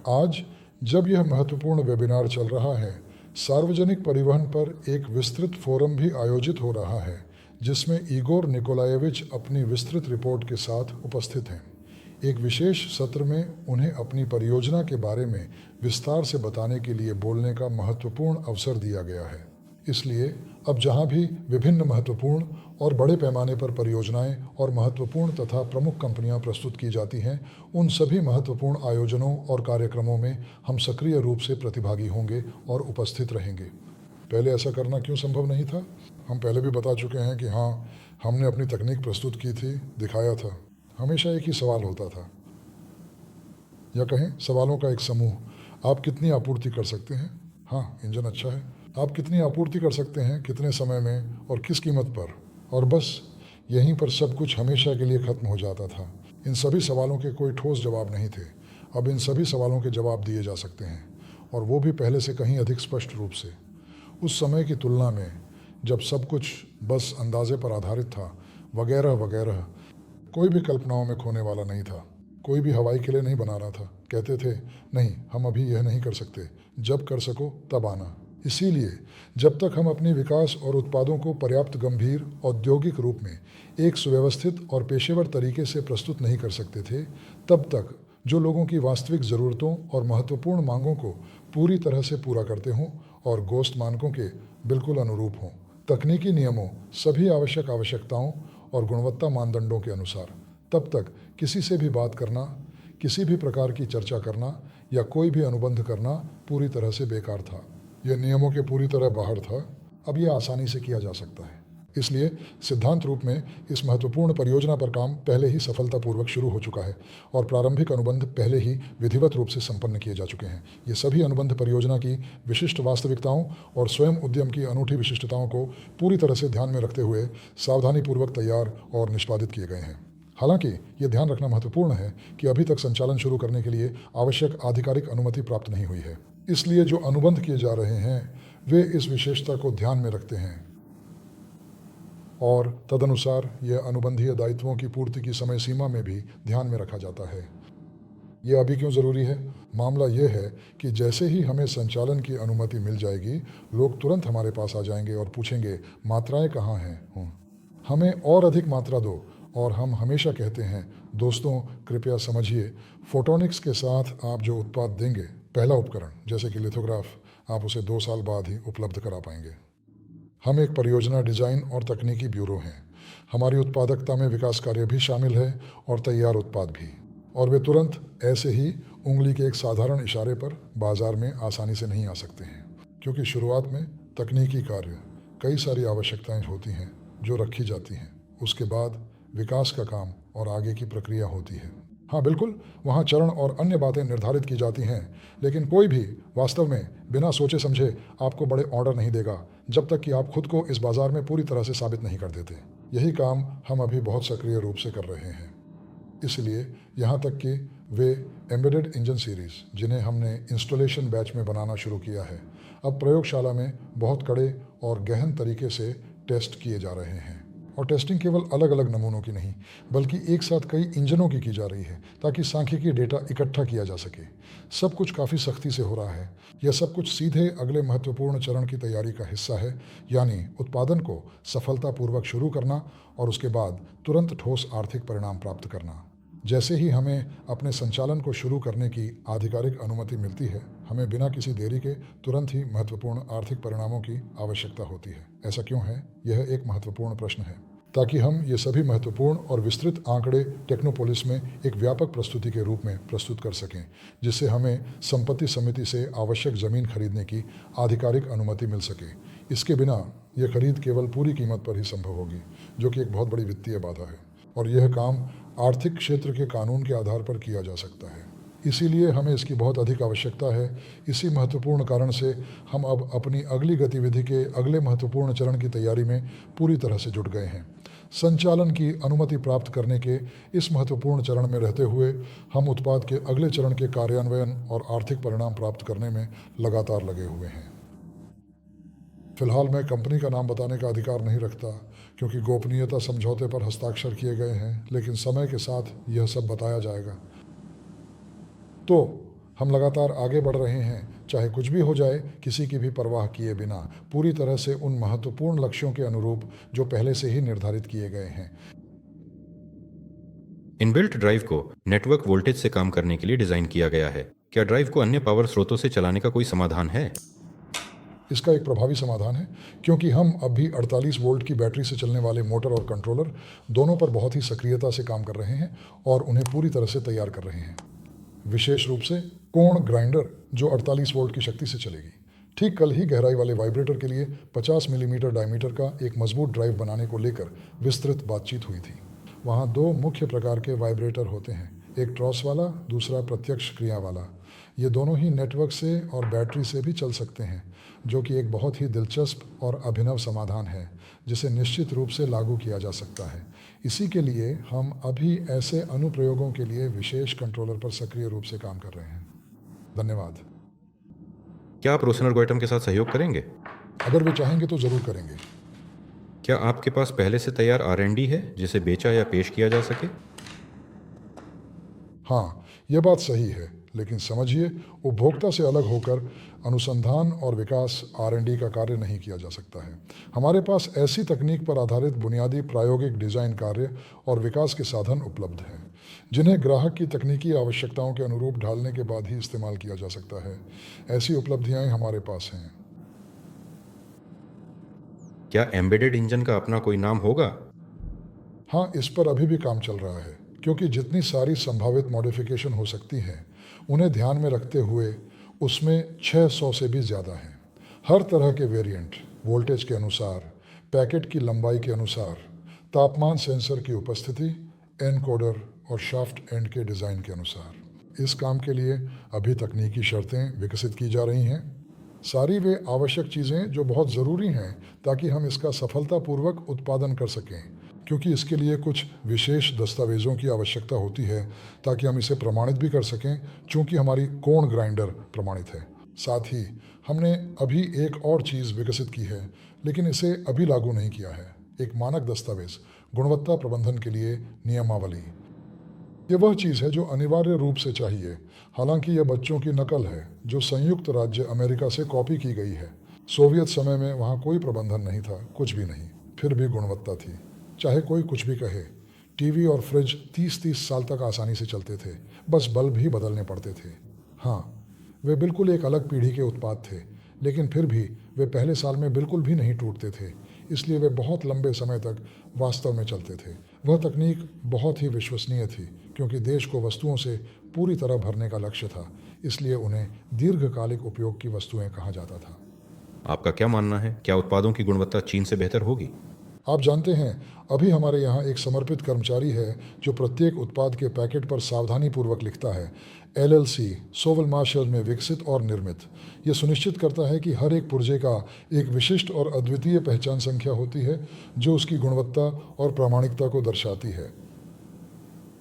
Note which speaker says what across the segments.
Speaker 1: आज जब यह महत्वपूर्ण वेबिनार चल रहा है, सार्वजनिक परिवहन पर एक विस्तृत फोरम भी आयोजित हो रहा है, जिसमें इगोर निकोलाएविच अपनी विस्तृत रिपोर्ट के साथ उपस्थित हैं। एक विशेष सत्र में उन्हें अपनी परियोजना के बारे में विस्तार से बताने के लिए बोलने का महत्वपूर्ण अवसर दिया गया है। इसलिए अब जहां भी विभिन्न महत्वपूर्ण और बड़े पैमाने पर परियोजनाएं और महत्वपूर्ण तथा प्रमुख कंपनियां प्रस्तुत की जाती हैं, उन सभी महत्वपूर्ण आयोजनों और कार्यक्रमों में हम सक्रिय रूप से प्रतिभागी होंगे और उपस्थित रहेंगे। पहले ऐसा करना क्यों संभव नहीं था? हम पहले भी बता चुके हैं कि हाँ, हमने अपनी तकनीक प्रस्तुत की थी, दिखाया था। हमेशा एक ही सवाल होता था, या कहें सवालों का एक समूह, आप कितनी आपूर्ति कर सकते हैं? हाँ, इंजन अच्छा है। आप कितनी आपूर्ति कर सकते हैं, कितने समय में और किस कीमत पर? और बस यहीं पर सब कुछ हमेशा के लिए ख़त्म हो जाता था। इन सभी सवालों के कोई ठोस जवाब नहीं थे। अब इन सभी सवालों के जवाब दिए जा सकते हैं, और वो भी पहले से कहीं अधिक स्पष्ट रूप से। उस समय की तुलना में जब सब कुछ बस अंदाजे पर आधारित था, वगैरह वगैरह, कोई भी कल्पनाओं में खोने वाला नहीं था। कोई भी हवाई किले नहीं बना रहा था। कहते थे, नहीं, हम अभी यह नहीं कर सकते, जब कर सको तब आना। इसीलिए जब तक हम अपने विकास और उत्पादों को पर्याप्त गंभीर औद्योगिक रूप में एक सुव्यवस्थित और पेशेवर तरीके से प्रस्तुत नहीं कर सकते थे, तब तक जो लोगों की वास्तविक ज़रूरतों और महत्वपूर्ण मांगों को पूरी तरह से पूरा करते हों और गोस्ट मानकों के बिल्कुल अनुरूप हों, तकनीकी नियमों, सभी आवश्यक आवश्यकताओं और गुणवत्ता मानदंडों के अनुसार, तब तक किसी से भी बात करना, किसी भी प्रकार की चर्चा करना या कोई भी अनुबंध करना पूरी तरह से बेकार था। यह नियमों के पूरी तरह बाहर था। अब यह आसानी से किया जा सकता है। इसलिए सिद्धांत रूप में इस महत्वपूर्ण परियोजना पर काम पहले ही सफलतापूर्वक शुरू हो चुका है और प्रारंभिक अनुबंध पहले ही विधिवत रूप से संपन्न किए जा चुके हैं। ये सभी अनुबंध परियोजना की विशिष्ट वास्तविकताओं और स्वयं उद्यम की अनूठी विशिष्टताओं को पूरी तरह से ध्यान में रखते हुए सावधानीपूर्वक तैयार और निष्पादित किए गए हैं। हालांकि ये ध्यान रखना महत्वपूर्ण है कि अभी तक संचालन शुरू करने के लिए आवश्यक आधिकारिक अनुमति प्राप्त नहीं हुई है। इसलिए जो अनुबंध किए जा रहे हैं वे इस विशेषता को ध्यान में रखते हैं और तदनुसार यह अनुबंधीय दायित्वों की पूर्ति की समय सीमा में भी ध्यान में रखा जाता है। यह अभी क्यों ज़रूरी है? मामला यह है कि जैसे ही हमें संचालन की अनुमति मिल जाएगी, लोग तुरंत हमारे पास आ जाएंगे और पूछेंगे, मात्राएं कहाँ हैं? हमें और अधिक मात्रा दो। और हम हमेशा कहते हैं, दोस्तों कृपया समझिए, फोटोनिक्स के साथ आप जो उत्पाद देंगे, पहला उपकरण जैसे कि लिथोग्राफ, आप उसे 2 साल बाद ही उपलब्ध करा पाएंगे। हम एक परियोजना डिज़ाइन और तकनीकी ब्यूरो हैं। हमारी उत्पादकता में विकास कार्य भी शामिल है और तैयार उत्पाद भी, और वे तुरंत ऐसे ही उंगली के एक साधारण इशारे पर बाजार में आसानी से नहीं आ सकते हैं, क्योंकि शुरुआत में तकनीकी कार्य, कई सारी आवश्यकताएं होती हैं जो रखी जाती हैं। उसके बाद विकास का काम और आगे की प्रक्रिया होती है। हाँ बिल्कुल, वहाँ चरण और अन्य बातें निर्धारित की जाती हैं, लेकिन कोई भी वास्तव में बिना सोचे समझे आपको बड़े ऑर्डर नहीं देगा जब तक कि आप खुद को इस बाज़ार में पूरी तरह से साबित नहीं कर देते। यही काम हम अभी बहुत सक्रिय रूप से कर रहे हैं। इसलिए यहाँ तक कि वे एम्बेडेड इंजन सीरीज़, जिन्हें हमने इंस्टॉलेशन बैच में बनाना शुरू किया है, अब प्रयोगशाला में बहुत कड़े और गहन तरीके से टेस्ट किए जा रहे हैं। और टेस्टिंग केवल अलग अलग नमूनों की नहीं, बल्कि एक साथ कई इंजनों की जा रही है, ताकि सांख्यिकीय डेटा इकट्ठा किया जा सके। सब कुछ काफ़ी सख्ती से हो रहा है। यह सब कुछ सीधे अगले महत्वपूर्ण चरण की तैयारी का हिस्सा है, यानी उत्पादन को सफलतापूर्वक शुरू करना और उसके बाद तुरंत ठोस आर्थिक परिणाम प्राप्त करना। जैसे ही हमें अपने संचालन को शुरू करने की आधिकारिक अनुमति मिलती है, हमें बिना किसी देरी के तुरंत ही महत्वपूर्ण आर्थिक परिणामों की आवश्यकता होती है। ऐसा क्यों है? यह एक महत्वपूर्ण प्रश्न है, ताकि हम ये सभी महत्वपूर्ण और विस्तृत आंकड़े टेक्नोपोलिस में एक व्यापक प्रस्तुति के रूप में प्रस्तुत कर सकें, जिससे हमें संपत्ति समिति से आवश्यक ज़मीन खरीदने की आधिकारिक अनुमति मिल सके। इसके बिना यह खरीद केवल पूरी कीमत पर ही संभव होगी, जो कि एक बहुत बड़ी वित्तीय बाधा है, और यह काम आर्थिक क्षेत्र के कानून के आधार पर किया जा सकता है। इसीलिए हमें इसकी बहुत अधिक आवश्यकता है। इसी महत्वपूर्ण कारण से हम अब अपनी अगली गतिविधि के अगले महत्वपूर्ण चरण की तैयारी में पूरी तरह से जुट गए हैं। संचालन की अनुमति प्राप्त करने के इस महत्वपूर्ण चरण में रहते हुए हम उत्पाद के अगले चरण के कार्यान्वयन और आर्थिक परिणाम प्राप्त करने में लगातार लगे हुए हैं। फिलहाल मैं कंपनी का नाम बताने का अधिकार नहीं रखता, क्योंकि गोपनीयता समझौते पर हस्ताक्षर किए गए हैं, लेकिन समय के साथ यह सब बताया जाएगा। तो हम लगातार आगे बढ़ रहे हैं, चाहे कुछ भी हो जाए, किसी की भी परवाह किए बिना, पूरी तरह से उन महत्वपूर्ण लक्ष्यों के अनुरूप जो पहले से ही निर्धारित किए गए हैं।
Speaker 2: इनबिल्ट ड्राइव को नेटवर्क वोल्टेज से काम करने के लिए डिज़ाइन किया गया है। क्या ड्राइव को अन्य पावर स्रोतों से चलाने का कोई समाधान है?
Speaker 1: इसका एक प्रभावी समाधान है, क्योंकि हम अब भी 48 वोल्ट की बैटरी से चलने वाले मोटर और कंट्रोलर दोनों पर बहुत ही सक्रियता से काम कर रहे हैं और उन्हें पूरी तरह से तैयार कर रहे हैं। विशेष रूप से कोण ग्राइंडर जो 48 वोल्ट की शक्ति से चलेगी। ठीक कल ही गहराई वाले वाइब्रेटर के लिए 50 मिलीमीटर डायमीटर का एक मजबूत ड्राइव बनाने को लेकर विस्तृत बातचीत हुई थी। वहाँ दो मुख्य प्रकार के वाइब्रेटर होते हैं, एक ट्रॉस वाला, दूसरा प्रत्यक्ष क्रिया वाला। ये दोनों ही नेटवर्क से और बैटरी से भी चल सकते हैं, जो कि एक बहुत ही दिलचस्प और अभिनव समाधान है जिसे निश्चित रूप से लागू किया जा सकता है। इसी के लिए हम अभी ऐसे अनुप्रयोगों के लिए विशेष कंट्रोलर पर सक्रिय रूप से काम कर रहे हैं। धन्यवाद।
Speaker 2: क्या आप रोशन और गौतम के साथ सहयोग करेंगे?
Speaker 1: अगर वे चाहेंगे तो ज़रूर करेंगे।
Speaker 2: क्या आपके पास पहले से तैयार R&D है जिसे बेचा या पेश किया जा सके?
Speaker 1: हाँ, यह बात सही है, लेकिन समझिए, उपभोक्ता से अलग होकर अनुसंधान और विकास R&D का कार्य नहीं किया जा सकता है। हमारे पास ऐसी तकनीक पर आधारित बुनियादी प्रायोगिक डिज़ाइन कार्य और विकास के साधन उपलब्ध हैं, जिन्हें ग्राहक की तकनीकी आवश्यकताओं के अनुरूप ढालने के बाद ही इस्तेमाल किया जा सकता है। ऐसी उपलब्धियां हमारे पास हैं।
Speaker 2: क्या एम्बेडेड इंजन का अपना कोई नाम होगा?
Speaker 1: हाँ, इस पर अभी भी काम चल रहा है, क्योंकि जितनी सारी संभावित मॉडिफिकेशन हो सकती हैं, उन्हें ध्यान में रखते हुए उसमें 600 से भी ज़्यादा हैं। हर तरह के वेरिएंट, वोल्टेज के अनुसार, पैकेट की लंबाई के अनुसार, तापमान सेंसर की उपस्थिति, एनकोडर और शाफ्ट एंड के डिज़ाइन के अनुसार। इस काम के लिए अभी तकनीकी शर्तें विकसित की जा रही हैं। सारी वे आवश्यक चीज़ें जो बहुत ज़रूरी हैं ताकि हम इसका सफलतापूर्वक उत्पादन कर सकें, क्योंकि इसके लिए कुछ विशेष दस्तावेज़ों की आवश्यकता होती है ताकि हम इसे प्रमाणित भी कर सकें, चूँकि हमारी कोण ग्राइंडर प्रमाणित है। साथ ही हमने अभी एक और चीज़ विकसित की है, लेकिन इसे अभी लागू नहीं किया है, एक मानक दस्तावेज़, गुणवत्ता प्रबंधन के लिए नियमावली। ये वह चीज़ है जो अनिवार्य रूप से चाहिए। हालांकि यह बच्चों की नकल है जो संयुक्त राज्य अमेरिका से कॉपी की गई है। सोवियत समय में वहाँ कोई प्रबंधन नहीं था, कुछ भी नहीं, फिर भी गुणवत्ता थी। चाहे कोई कुछ भी कहे, टीवी और फ्रिज 30-30 साल तक आसानी से चलते थे, बस बल्ब ही बदलने पड़ते थे। हाँ, वे बिल्कुल एक अलग पीढ़ी के उत्पाद थे, लेकिन फिर भी वे पहले साल में बिल्कुल भी नहीं टूटते थे, इसलिए वे बहुत लंबे समय तक वास्तव में चलते थे। वह तकनीक बहुत ही विश्वसनीय थी, क्योंकि देश को वस्तुओं से पूरी तरह भरने का लक्ष्य था, इसलिए उन्हें दीर्घकालिक उपयोग की वस्तुएं कहा जाता था।
Speaker 2: आपका क्या मानना है, क्या उत्पादों की गुणवत्ता चीन से बेहतर होगी?
Speaker 1: आप जानते हैं, अभी हमारे यहाँ एक समर्पित कर्मचारी है जो प्रत्येक उत्पाद के पैकेट पर सावधानीपूर्वक लिखता है, LLC सोवल मार्शल में विकसित और निर्मित। ये सुनिश्चित करता है कि हर एक पुर्जे का एक विशिष्ट और अद्वितीय पहचान संख्या होती है जो उसकी गुणवत्ता और प्रामाणिकता को दर्शाती है,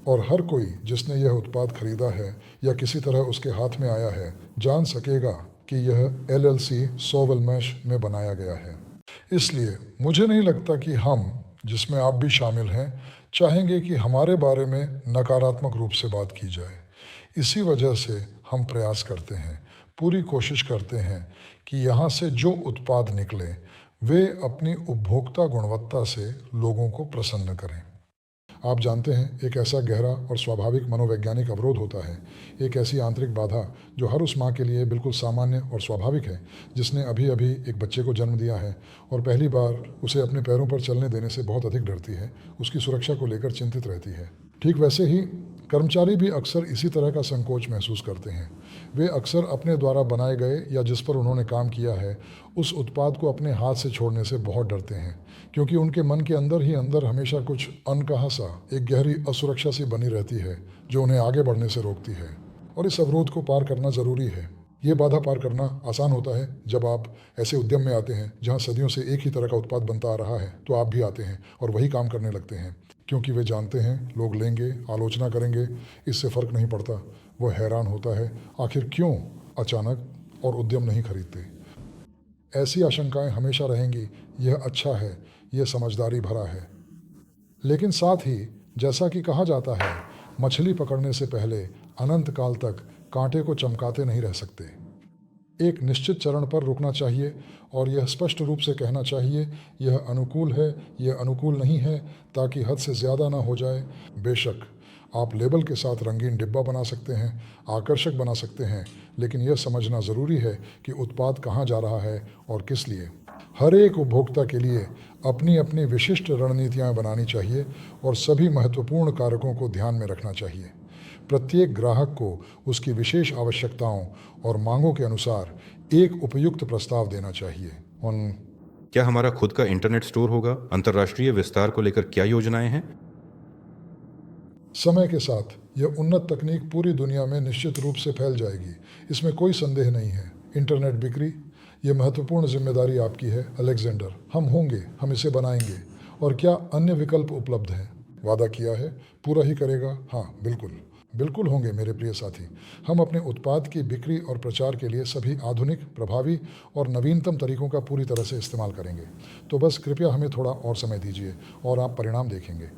Speaker 1: और हर कोई जिसने यह उत्पाद खरीदा है या किसी तरह उसके हाथ में आया है जान सकेगा कि यह LLC सोवल मैश में बनाया गया है। इसलिए मुझे नहीं लगता कि हम, जिसमें आप भी शामिल हैं, चाहेंगे कि हमारे बारे में नकारात्मक रूप से बात की जाए। इसी वजह से हम प्रयास करते हैं, पूरी कोशिश करते हैं कि यहाँ से जो उत्पाद निकले वे अपनी उपभोक्ता गुणवत्ता से लोगों को प्रसन्न करें। आप जानते हैं, एक ऐसा गहरा और स्वाभाविक मनोवैज्ञानिक अवरोध होता है, एक ऐसी आंतरिक बाधा जो हर उस माँ के लिए बिल्कुल सामान्य और स्वाभाविक है जिसने अभी अभी एक बच्चे को जन्म दिया है और पहली बार उसे अपने पैरों पर चलने देने से बहुत अधिक डरती है, उसकी सुरक्षा को लेकर चिंतित रहती है। ठीक वैसे ही कर्मचारी भी अक्सर इसी तरह का संकोच महसूस करते हैं। वे अक्सर अपने द्वारा बनाए गए या जिस पर उन्होंने काम किया है उस उत्पाद को अपने हाथ से छोड़ने से बहुत डरते हैं, क्योंकि उनके मन के अंदर ही अंदर हमेशा कुछ अनकहा सा, एक गहरी असुरक्षा सी बनी रहती है जो उन्हें आगे बढ़ने से रोकती है। और इस अवरोध को पार करना ज़रूरी है। ये बाधा पार करना आसान होता है जब आप ऐसे उद्यम में आते हैं जहाँ सदियों से एक ही तरह का उत्पाद बनता आ रहा है, तो आप भी आते हैं और वही काम करने लगते हैं, क्योंकि वे जानते हैं लोग लेंगे, आलोचना करेंगे, इससे फ़र्क नहीं पड़ता। वो हैरान होता है आखिर क्यों अचानक और उद्यम नहीं खरीदते। ऐसी आशंकाएं हमेशा रहेंगी, यह अच्छा है, यह समझदारी भरा है। लेकिन साथ ही जैसा कि कहा जाता है, मछली पकड़ने से पहले अनंत काल तक कांटे को चमकाते नहीं रह सकते। एक निश्चित चरण पर रुकना चाहिए और यह स्पष्ट रूप से कहना चाहिए, यह अनुकूल है, यह अनुकूल नहीं है, ताकि हद से ज़्यादा ना हो जाए। बेशक आप लेबल के साथ रंगीन डिब्बा बना सकते हैं, आकर्षक बना सकते हैं, लेकिन यह समझना ज़रूरी है कि उत्पाद कहाँ जा रहा है और किस लिए। हर एक उपभोक्ता के लिए अपनी अपनी विशिष्ट रणनीतियाँ बनानी चाहिए और सभी महत्वपूर्ण कारकों को ध्यान में रखना चाहिए। प्रत्येक ग्राहक को उसकी विशेष आवश्यकताओं और मांगों के अनुसार एक उपयुक्त प्रस्ताव देना चाहिए।
Speaker 2: क्या हमारा खुद का इंटरनेट स्टोर होगा? अंतर्राष्ट्रीय विस्तार को लेकर क्या योजनाएं हैं?
Speaker 1: समय के साथ यह उन्नत तकनीक पूरी दुनिया में निश्चित रूप से फैल जाएगी, इसमें कोई संदेह नहीं है। इंटरनेट बिक्री, यह महत्वपूर्ण जिम्मेदारी आपकी है अलेक्जेंडर। हम होंगे, हम इसे बनाएंगे। और क्या अन्य विकल्प उपलब्ध हैं? वादा किया है, पूरा ही करेगा। हाँ, बिल्कुल बिल्कुल होंगे मेरे प्रिय साथी। हम अपने उत्पाद की बिक्री और प्रचार के लिए सभी आधुनिक, प्रभावी और नवीनतम तरीकों का पूरी तरह से इस्तेमाल करेंगे। तो बस कृपया हमें थोड़ा और समय दीजिए और आप परिणाम देखेंगे।